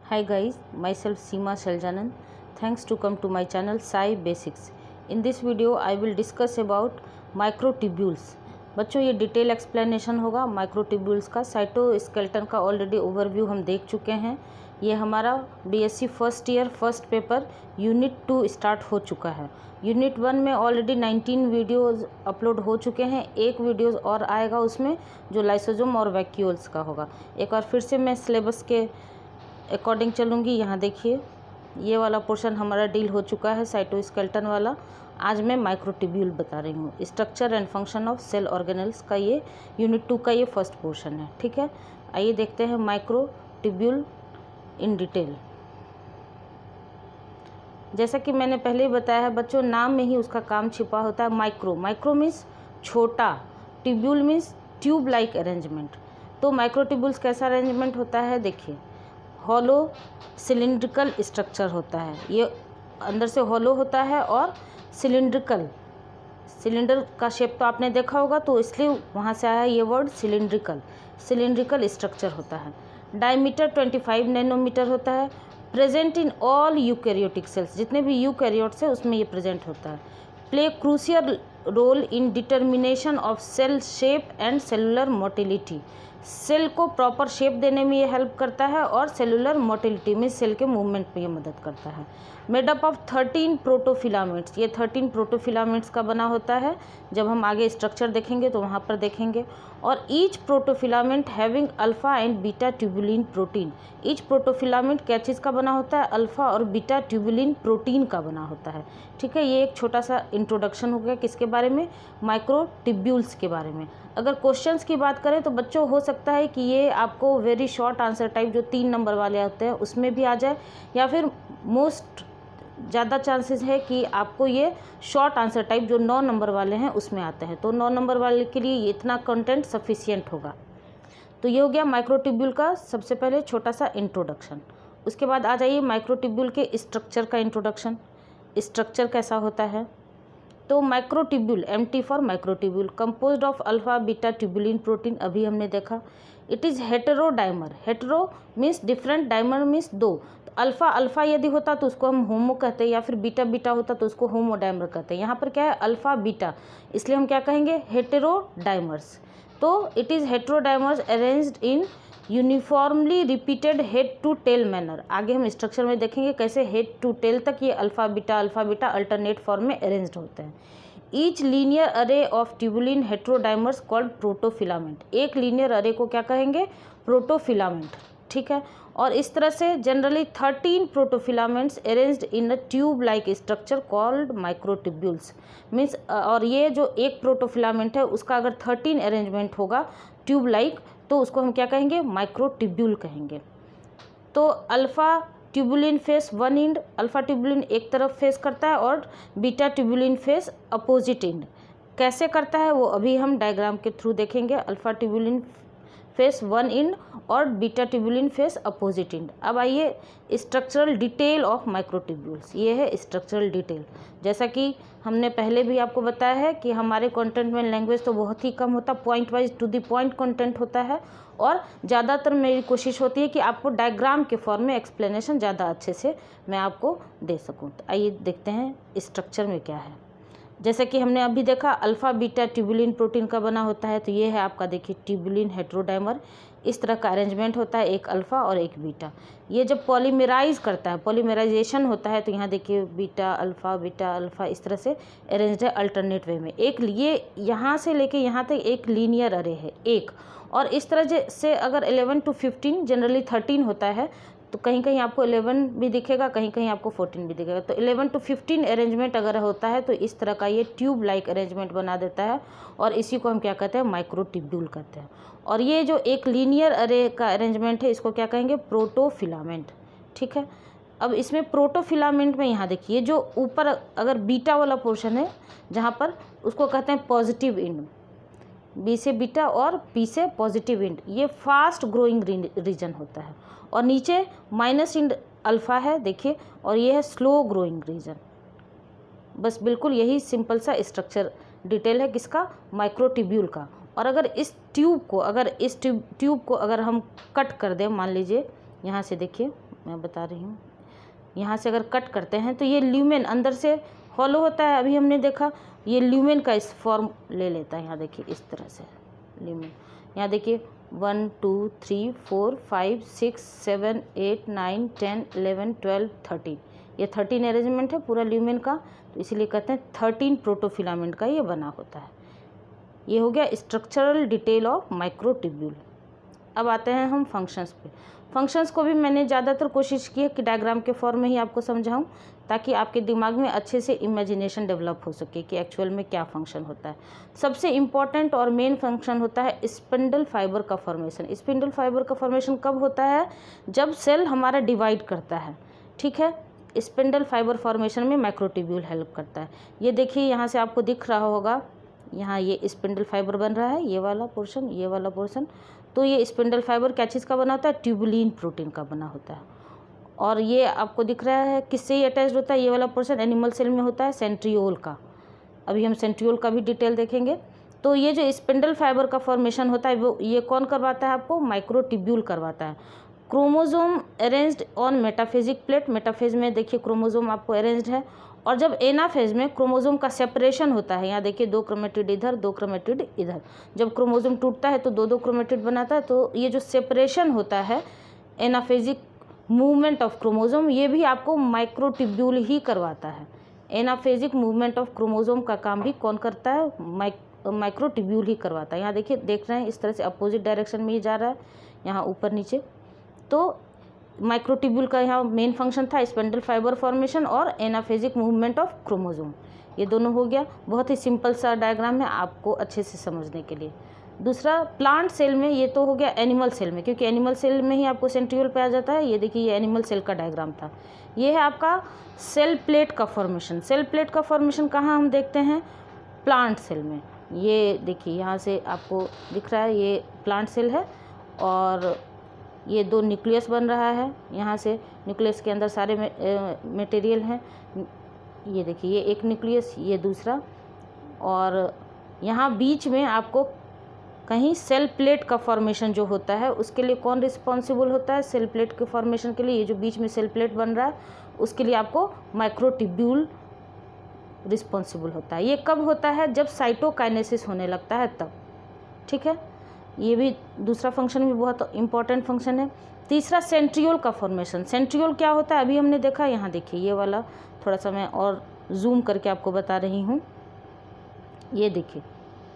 Hi guys, myself Seema Shaljanand. Thanks to come to my channel Sai Basics. In this video I will discuss about microtubules. बच्चों ये detail explanation होगा microtubules का। Cytoskeleton का already overview हम देख चुके हैं। ये हमारा BSc first year first paper unit 2 start हो चुका है। यूनिट 1 में ऑलरेडी 19 वीडियोज़ अपलोड हो चुके हैं। एक वीडियोज़ और आएगा उसमें जो लाइसोसोम और वैक्यूल्स का होगा। एक बार फिर से मैं सिलेबस के अकॉर्डिंग चलूँगी। यहाँ देखिए ये वाला पोर्शन हमारा डील हो चुका है साइटोस्केलेटन वाला। आज मैं माइक्रोट्यूब्यूल बता रही हूँ। Structure and function of cell organelles का ये यूनिट 2 का ये फर्स्ट पोर्शन है। ठीक है, आइए देखते हैं माइक्रोट्यूब्यूल इन डिटेल। जैसा कि मैंने पहले ही बताया है बच्चों, नाम में ही उसका काम छिपा होता है। माइक्रो मीन्स छोटा, tubule means tube like arrangement. तो माइक्रोट्यूब्यूल्स कैसा अरेंजमेंट होता है देखिए। हॉलो सिलिंड्रिकल स्ट्रक्चर होता है, ये अंदर से हॉलो होता है और सिलिंड्रिकल, सिलेंडर का शेप तो आपने देखा होगा तो इसलिए वहाँ से आया ये वर्ड सिलिंड्रिकल स्ट्रक्चर होता है। डायमीटर 25 नैनोमीटर होता है। Present in all eukaryotic cells, जितने भी यूकैरियोट्स है उसमें ये प्रेजेंट होता है। Play crucial role in determination of cell shape and cellular motility, cell को प्रॉपर शेप देने में ये हेल्प करता है और सेलुलर मोटिलिटी में सेल के मूवमेंट में ये मदद करता है। मेड अप ऑफ 13 प्रोटोफिलामेंट्स, ये 13 प्रोटोफिलामेंट्स का बना होता है। जब हम आगे स्ट्रक्चर देखेंगे तो वहाँ पर देखेंगे। और each protofilament having alpha and beta tubulin protein, each protofilament क्या चीज़ का बना होता है? अल्फ़ा और बीटा ट्यूबुलिन प्रोटीन का बना होता है। ठीक है, ये एक छोटा सा इंट्रोडक्शन हो गया किसके बारे में? माइक्रोट्यूब्यूल्स के बारे में। अगर क्वेश्चंस की बात करें तो बच्चों हो सकता है कि ये आपको वेरी शॉर्ट आंसर टाइप जो 3 नंबर वाले होते हैं उसमें भी आ जाए, या फिर मोस्ट ज़्यादा चांसेस है कि आपको ये शॉर्ट आंसर टाइप जो 9 नंबर वाले हैं उसमें आते हैं। तो 9 नंबर वाले के लिए इतना कंटेंट सफिशिएंट होगा। तो ये हो गया माइक्रोट्यूब्यूल का सबसे पहले छोटा सा इंट्रोडक्शन। उसके बाद आ जाइए माइक्रोट्यूब्यूल के स्ट्रक्चर का इंट्रोडक्शन। स्ट्रक्चर कैसा होता है? तो microtubule, MT for microtubule, composed of alpha beta tubulin protein, अभी हमने देखा। It is heterodimer, hetero means different, dimer means दो। अल्फ़ा यदि होता तो उसको हम होमो कहते हैं, या फिर बीटा बीटा होता तो उसको होमोडाइमर कहते हैं। यहाँ पर क्या है? अल्फ़ा बीटा, इसलिए हम क्या कहेंगे? हेटेरोडाइमर्स। तो it is heterodimers arranged in uniformly repeated head to tail manner. आगे हम स्ट्रक्चर में देखेंगे कैसे हेड टू टेल तक ये अल्फ़ा बीटा अल्टरनेट फॉर्म में अरेंज्ड होते हैं। Each linear array of tubulin heterodimers called protofilament, एक लीनियर अरे को क्या कहेंगे? प्रोटोफिलामेंट। ठीक है, और इस तरह से generally 13 protofilaments arranged in a tube like structure called microtubules means, और ये जो एक प्रोटोफिलामेंट है उसका अगर 13 अरेंजमेंट होगा ट्यूब लाइक तो उसको हम क्या कहेंगे? माइक्रोट्यूब्यूल कहेंगे। तो alpha tubulin face one and, alpha tubulin एक तरफ फेस करता है और beta tubulin face opposite and. कैसे करता है वो अभी हम डायग्राम के थ्रू देखेंगे। Alpha tubulin face one end और beta tubulin face opposite end. अब आइए स्ट्रक्चरल डिटेल ऑफ माइक्रोट्यूब्यूल्स, ये है स्ट्रक्चरल डिटेल। जैसा कि हमने पहले भी आपको बताया है कि हमारे कंटेंट में लैंग्वेज तो बहुत ही कम होता, point wise to the point content होता है, और ज़्यादातर मेरी कोशिश होती है कि आपको डायग्राम के फॉर्म में एक्सप्लेनेशन ज़्यादा अच्छे से मैं आपको दे सकूँ। तो आइए देखते हैं स्ट्रक्चर में क्या है। जैसे कि हमने अभी देखा अल्फ़ा बीटा ट्यूबुलिन प्रोटीन का बना होता है, तो ये है आपका देखिए ट्यूबुलिन हेटेरोडाइमर। इस तरह का अरेंजमेंट होता है, एक अल्फ़ा और एक बीटा। ये जब पॉलीमराइज करता है, पॉलीमराइजेशन होता है, तो यहाँ देखिए बीटा अल्फ़ा इस तरह से अरेंज्ड है अल्टरनेट वे में। एक ये यहाँ से लेके यहाँ तक एक लीनियर अरे है एक, और इस तरह से अगर 11 to 15 जनरली 13 होता है, तो कहीं कहीं आपको 11 भी दिखेगा, कहीं कहीं आपको 14 भी दिखेगा। तो 11 to 15 अरेंजमेंट अगर होता है तो इस तरह का ये ट्यूब लाइक अरेंजमेंट बना देता है, और इसी को हम क्या कहते हैं? माइक्रोट्यूब्यूल कहते हैं। और ये जो एक लीनियर अरे का अरेंजमेंट है इसको क्या कहेंगे? प्रोटोफिलामेंट। ठीक है, अब इसमें प्रोटोफिलामेंट में यहाँ देखिए जो ऊपर अगर बीटा वाला पोर्शन है जहाँ पर, उसको कहते हैं पॉजिटिव एंड, बी से बीटा और पी से पॉजिटिव एंड, ये फास्ट ग्रोइंग रीजन होता है। और नीचे माइनस एंड अल्फ़ा है देखिए, और ये है स्लो ग्रोइंग रीजन। बस बिल्कुल यही सिंपल सा स्ट्रक्चर डिटेल है किसका? माइक्रोट्यूब्यूल का। और अगर इस ट्यूब को अगर हम कट कर दें, मान लीजिए यहाँ से देखिए मैं बता रही हूँ। यहाँ से अगर कट करते हैं तो ये ल्यूमेन अंदर से हॉलो होता है, अभी हमने देखा ये ल्यूमेन का इस फॉर्म ले लेता है। यहाँ देखिए इस तरह से ल्यूमेन, यहाँ देखिए 1 2 3 4 5 6 7 8 9 10 11 12 13, ये 13 अरेंजमेंट है पूरा ल्यूमेन का, तो इसीलिए कहते हैं 13 प्रोटोफिलामेंट का ये बना होता है। ये हो गया स्ट्रक्चरल डिटेल ऑफ माइक्रोट्यूब्यूल। अब आते हैं हम फंक्शंस पे। फंक्शंस को भी मैंने ज़्यादातर कोशिश की है कि डायग्राम के फॉर्म में ही आपको समझाऊं, ताकि आपके दिमाग में अच्छे से इमेजिनेशन डेवलप हो सके कि एक्चुअल में क्या फंक्शन होता है। सबसे इम्पॉर्टेंट और मेन फंक्शन होता है स्पिंडल फाइबर का फॉर्मेशन। स्पिंडल फाइबर का फॉर्मेशन कब होता है? जब सेल हमारा डिवाइड करता है, ठीक है। स्पिंडल फाइबर फॉर्मेशन में माइक्रोट्यूब्यूल हेल्प करता है। ये देखिए यहाँ से आपको दिख रहा होगा, यहाँ ये स्पिंडल फाइबर बन रहा है, ये वाला पोर्शन, ये वाला पोर्शन। तो ये स्पिंडल फाइबर क्या चीज़ का बना होता है? ट्यूबुलिन प्रोटीन का बना होता है। और ये आपको दिख रहा है किससे ये अटैच्ड होता है? ये वाला पोर्शन एनिमल सेल में होता है सेंट्रियोल का। अभी हम सेंट्रियोल का भी डिटेल देखेंगे। तो ये जो स्पिंडल फाइबर का फॉर्मेशन होता है वो ये कौन करवाता है आपको? माइक्रोट्यूब्यूल करवाता है। Chromosome arranged on metaphasic plate, metaphase में देखिए क्रोमोजोम आपको अरेंज्ड है। और जब एनाफेज में क्रोमोजोम का सेपरेशन होता है, यहाँ देखिए 2 क्रोमेटिड इधर, 2 क्रोमेटिड इधर। जब क्रोमोजोम टूटता है तो 2 क्रोमेटिड बनाता है। तो ये जो सेपरेशन होता है एनाफेजिक मूवमेंट ऑफ क्रोमोजोम, ये भी आपको माइक्रोट्यूब्यूल ही करवाता है। एनाफेजिक मूवमेंट ऑफ क्रोमोजोम का काम भी कौन करता है? माइक्रोट्यूब्यूल ही करवाता है। यहाँ देखिए देख रहे हैं इस तरह से अपोजिट डायरेक्शन में ये जा रहा है, यहाँ ऊपर नीचे। तो माइक्रोट्यूब्यूल का यहाँ मेन फंक्शन था स्पिंडल फाइबर फॉर्मेशन और एनाफेजिक मूवमेंट ऑफ क्रोमोजोम, ये दोनों हो गया। बहुत ही सिंपल सा डायग्राम है आपको अच्छे से समझने के लिए। दूसरा प्लांट सेल में, ये तो हो गया एनिमल सेल में, क्योंकि एनिमल सेल में ही आपको सेंट्रियोल पे आ जाता है। ये देखिए ये एनिमल सेल का डायग्राम था। ये है आपका सेल प्लेट का फॉर्मेशन। सेल प्लेट का फॉर्मेशन कहाँ हम देखते हैं? प्लांट सेल में। ये देखिए यहाँ से आपको दिख रहा है ये प्लांट सेल है और ये 2 न्यूक्लियस बन रहा है। यहाँ से न्यूक्लियस के अंदर सारे मटेरियल हैं। ये देखिए ये एक न्यूक्लियस, ये दूसरा, और यहाँ बीच में आपको कहीं सेल प्लेट का फॉर्मेशन जो होता है उसके लिए कौन रिस्पॉन्सिबल होता है? सेल प्लेट के फॉर्मेशन के लिए ये जो बीच में सेल प्लेट बन रहा है उसके लिए आपको माइक्रोट्यूब्यूल रिस्पॉन्सिबल होता है। ये कब होता है? जब साइटोकाइनेसिस होने लगता है तब, ठीक है। ये भी दूसरा फंक्शन भी बहुत इंपॉर्टेंट फंक्शन है। तीसरा सेंट्रियोल का फॉर्मेशन। सेंट्रियोल क्या होता है? अभी हमने देखा, यहाँ देखिए ये वाला थोड़ा सा मैं और जूम करके आपको बता रही हूँ। ये देखिए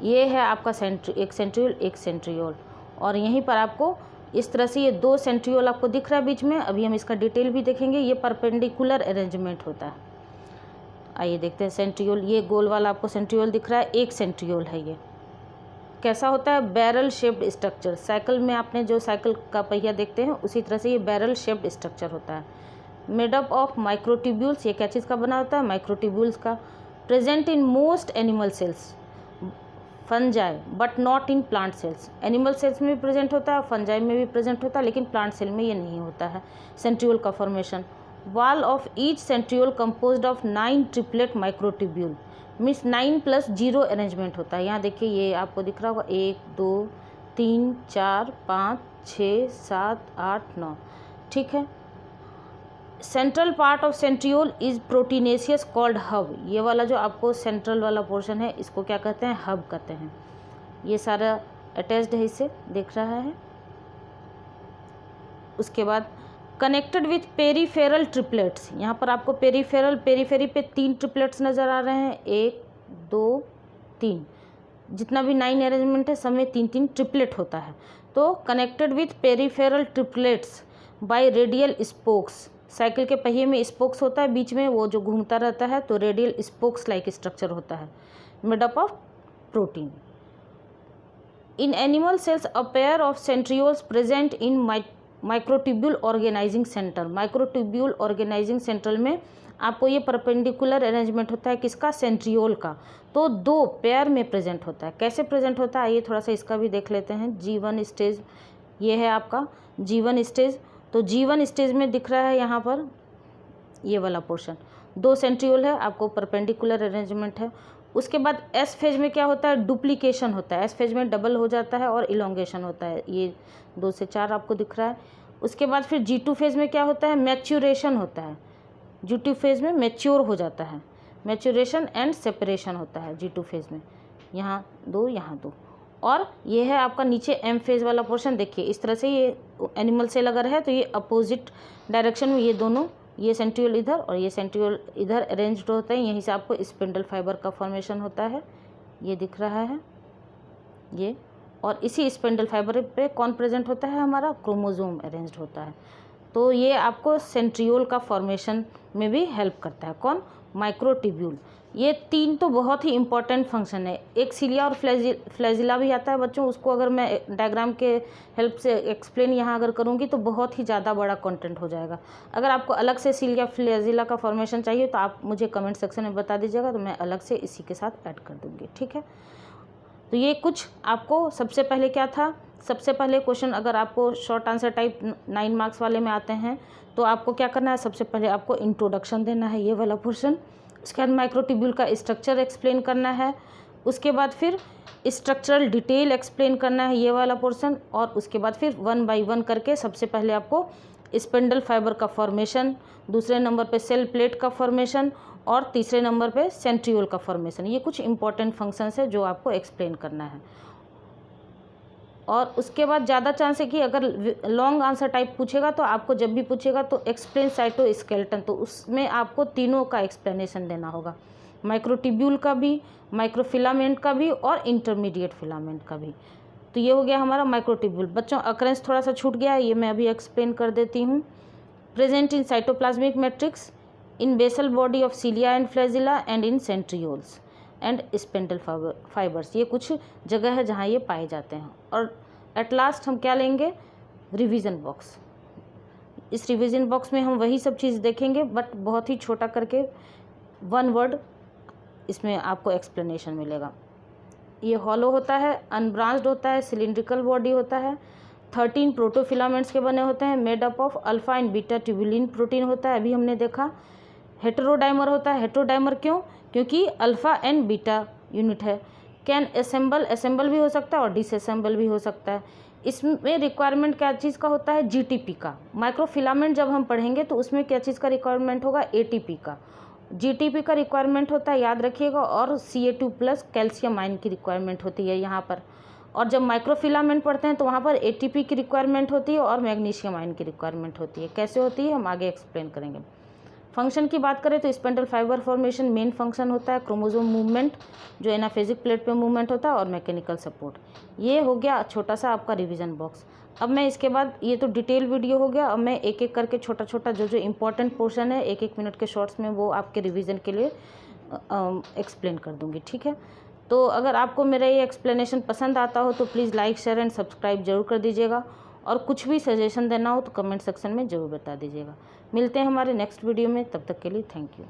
ये है आपका एक सेंट्रियोल, एक सेंट्रियोल, और यहीं पर आपको इस तरह से ये 2 सेंट्रियोल आपको दिख रहा है बीच में। अभी हम इसका डिटेल भी देखेंगे। ये परपेंडिकुलर अरेंजमेंट होता है। आइए देखते हैं सेंट्रियोल। ये गोल वाला आपको सेंट्रियोल दिख रहा है, एक सेंट्रियोल है। ये कैसा होता है? Barrel shaped structure. साइकिल में आपने जो साइकिल का पहिया देखते हैं उसी तरह से ये बैरल शेप्ड स्ट्रक्चर होता है। Made up of microtubules. ये क्या चीज़ का बना होता है? माइक्रोट्यूब्यूल्स का। Present in most animal cells, fungi but not in plant cells. Animal cells में भी प्रेजेंट होता है, फंजाई में भी प्रेजेंट होता है, लेकिन प्लांट सेल में ये नहीं होता है सेंट्रियोल का formation. Wall of each centriole composed of 9 triplet microtubule, means 9 + 0 arrangement होता है। यहाँ देखिए ये आपको दिख रहा होगा 1 2 3 4 5 6 7 8 9, ठीक है। Central part of centriole is proteinaceous called hub. ये वाला जो आपको सेंट्रल वाला पोर्शन है इसको क्या कहते हैं? हब कहते हैं। ये सारा अटैच्ड है, इससे दिख रहा है। उसके बाद कनेक्टेड विथ पेरीफेरल ट्रिपलेट्स। यहाँ पर आपको पेरीफेरी पे 3 ट्रिपलेट्स नज़र आ रहे हैं, 1 2 3। जितना भी 9 अरेंजमेंट है सब में 3-3 ट्रिपलेट होता है। तो connected with peripheral triplets bye radial spokes. Cycle के पहिए में स्पोक्स होता है बीच में, वो जो घूमता रहता है, तो रेडियल स्पोक्स लाइक स्ट्रक्चर होता है, made up of protein. In animal cells a pair of centrioles present in microtubule organizing centre. Microtubule organizing centre में आपको ये परपेंडिकुलर अरेंजमेंट होता है किसका? सेंट्रियोल का। तो 2 पेयर में प्रेजेंट होता है। कैसे प्रेजेंट होता है? ये थोड़ा सा इसका भी देख लेते हैं। G1 स्टेज, ये है आपका G1 स्टेज। तो G1 स्टेज में दिख रहा है यहाँ पर ये वाला पोर्शन, 2 सेंट्रियोल है, आपको परपेंडिकुलर अरेंजमेंट है। उसके बाद एस फेज में क्या होता है? डुप्लीकेशन होता है। एस फेज में डबल हो जाता है और इलोंगेशन होता है। ये 2 से 4 आपको दिख रहा है। उसके बाद फिर G2 फेज़ में क्या होता है, मैच्योरेशन होता है। G2 फेज़ में मैच्योर हो जाता है, मैच्योरेशन एंड सेपरेशन होता है G2 फेज़ में। यहाँ 2 यहाँ 2, और ये है आपका नीचे M फेज़ वाला पोर्शन। देखिए इस तरह से ये एनिमल सेल अगर है तो ये अपोजिट डायरेक्शन में, ये दोनों, ये सेंट्रियोल इधर और ये सेंट्रियोल इधर अरेंज्ड होते हैं। यहीं से आपको स्पिंडल फाइबर का फॉर्मेशन होता है, ये दिख रहा है ये। और इसी स्पिंडल फाइबर पे कौन प्रेजेंट होता है, हमारा क्रोमोसोम अरेंज्ड होता है। तो ये आपको सेंट्रियोल का फॉर्मेशन में भी हेल्प करता है। कौन, माइक्रोट्यूब्यूल। ये 3 तो बहुत ही इंपॉर्टेंट फंक्शन है। एक सिलिया और फ्लैजिला भी आता है बच्चों, उसको अगर मैं डायग्राम के हेल्प से एक्सप्लेन यहाँ अगर करूँगी तो बहुत ही ज़्यादा बड़ा कंटेंट हो जाएगा। अगर आपको अलग से सिलिया फ्लैजिला का फॉर्मेशन चाहिए तो आप मुझे कमेंट सेक्शन में बता दीजिएगा, तो मैं अलग से इसी के साथ ऐड कर दूँगी, ठीक है। तो ये कुछ आपको सबसे पहले क्या था, सबसे पहले क्वेश्चन अगर आपको शॉर्ट आंसर टाइप 9 मार्क्स वाले में आते हैं तो आपको क्या करना है, सबसे पहले आपको इंट्रोडक्शन देना है, ये वाला पोर्शन। उसके बाद माइक्रोट्यूब्यूल का स्ट्रक्चर एक्सप्लेन करना है। उसके बाद फिर स्ट्रक्चरल डिटेल एक्सप्लेन करना है, ये वाला पोर्शन। और उसके बाद फिर 1 बाय 1 करके सबसे पहले आपको स्पिंडल फाइबर का फॉर्मेशन, दूसरे नंबर पे सेल प्लेट का फॉर्मेशन, और तीसरे नंबर पे सेंट्रियोल का फॉर्मेशन। ये कुछ इंपॉर्टेंट फंक्शंस है जो आपको एक्सप्लेन करना है। और उसके बाद ज़्यादा चांस है कि अगर लॉन्ग आंसर टाइप पूछेगा तो आपको जब भी पूछेगा तो एक्सप्लेन साइटोस्केलेटन, तो उसमें आपको तीनों का एक्सप्लेनेशन देना होगा, माइक्रोट्यूब्यूल का भी, माइक्रोफिलामेंट का भी, और इंटरमीडिएट फिलामेंट का भी। तो ये हो गया हमारा माइक्रोट्यूब्यूल। बच्चों अकरेंस थोड़ा सा छूट गया है, ये मैं अभी एक्सप्लेन कर देती हूँ। Present in cytoplasmic matrix, in basal body of cilia and flagella, and in centrioles and spindle fibres. ये कुछ जगह है जहाँ ये पाए जाते हैं। और एट लास्ट हम क्या लेंगे, रिवीजन बॉक्स। इस रिवीजन बॉक्स में हम वही सब चीज़ देखेंगे बट बहुत ही छोटा करके, 1 वर्ड इसमें आपको एक्सप्लेनेशन मिलेगा। ये हॉलो होता है, अनब्रांच्ड होता है, सिलिंड्रिकल बॉडी होता है, 13 प्रोटोफिलामेंट्स के बने होते हैं, made up of alpha and beta tubulin protein होता है, अभी हमने देखा। हेटेरोडाइमर होता है, हेटेरोडाइमर क्यों, क्योंकि अल्फ़ा एंड बीटा यूनिट है। कैन असेंबल भी हो सकता है और डिसअसेंबल भी हो सकता है। इसमें रिक्वायरमेंट क्या चीज़ का होता है, जीटीपी का। माइक्रोफिलामेंट जब हम पढ़ेंगे तो उसमें क्या चीज़ का रिक्वायरमेंट होगा, एटीपी का। जीटीपी का रिक्वायरमेंट होता है, याद रखिएगा, और Ca2+ कैल्शियम आयन की रिक्वायरमेंट होती है यहाँ पर। और जब माइक्रोफिलामेंट पढ़ते हैं तो वहाँ पर एटीपी की रिक्वायरमेंट होती है और मैग्नीशियम आयन की रिक्वायरमेंट होती है। कैसे होती है हम आगे एक्सप्लेन करेंगे। फंक्शन की बात करें तो spindle fibre formation main function होता है, क्रोमोसोम मूवमेंट जो एनाफेजिक प्लेट पे मूवमेंट होता है, और मैकेनिकल सपोर्ट। ये हो गया छोटा सा आपका रिवीजन बॉक्स। अब मैं इसके बाद, ये तो डिटेल वीडियो हो गया, अब मैं एक एक करके छोटा छोटा जो जो इंपॉर्टेंट पोर्शन है 1-1 मिनट के शॉर्ट्स में वो आपके रिवीजन के लिए एक्सप्लेन कर दूँगी, ठीक है। तो अगर आपको मेरा ये एक्सप्लेनेशन पसंद आता हो तो please like, share and subscribe जरूर कर दीजिएगा, और कुछ भी सजेशन देना हो तो कमेंट सेक्शन में ज़रूर बता दीजिएगा। मिलते हैं हमारे नेक्स्ट वीडियो में, तब तक के लिए थैंक यू।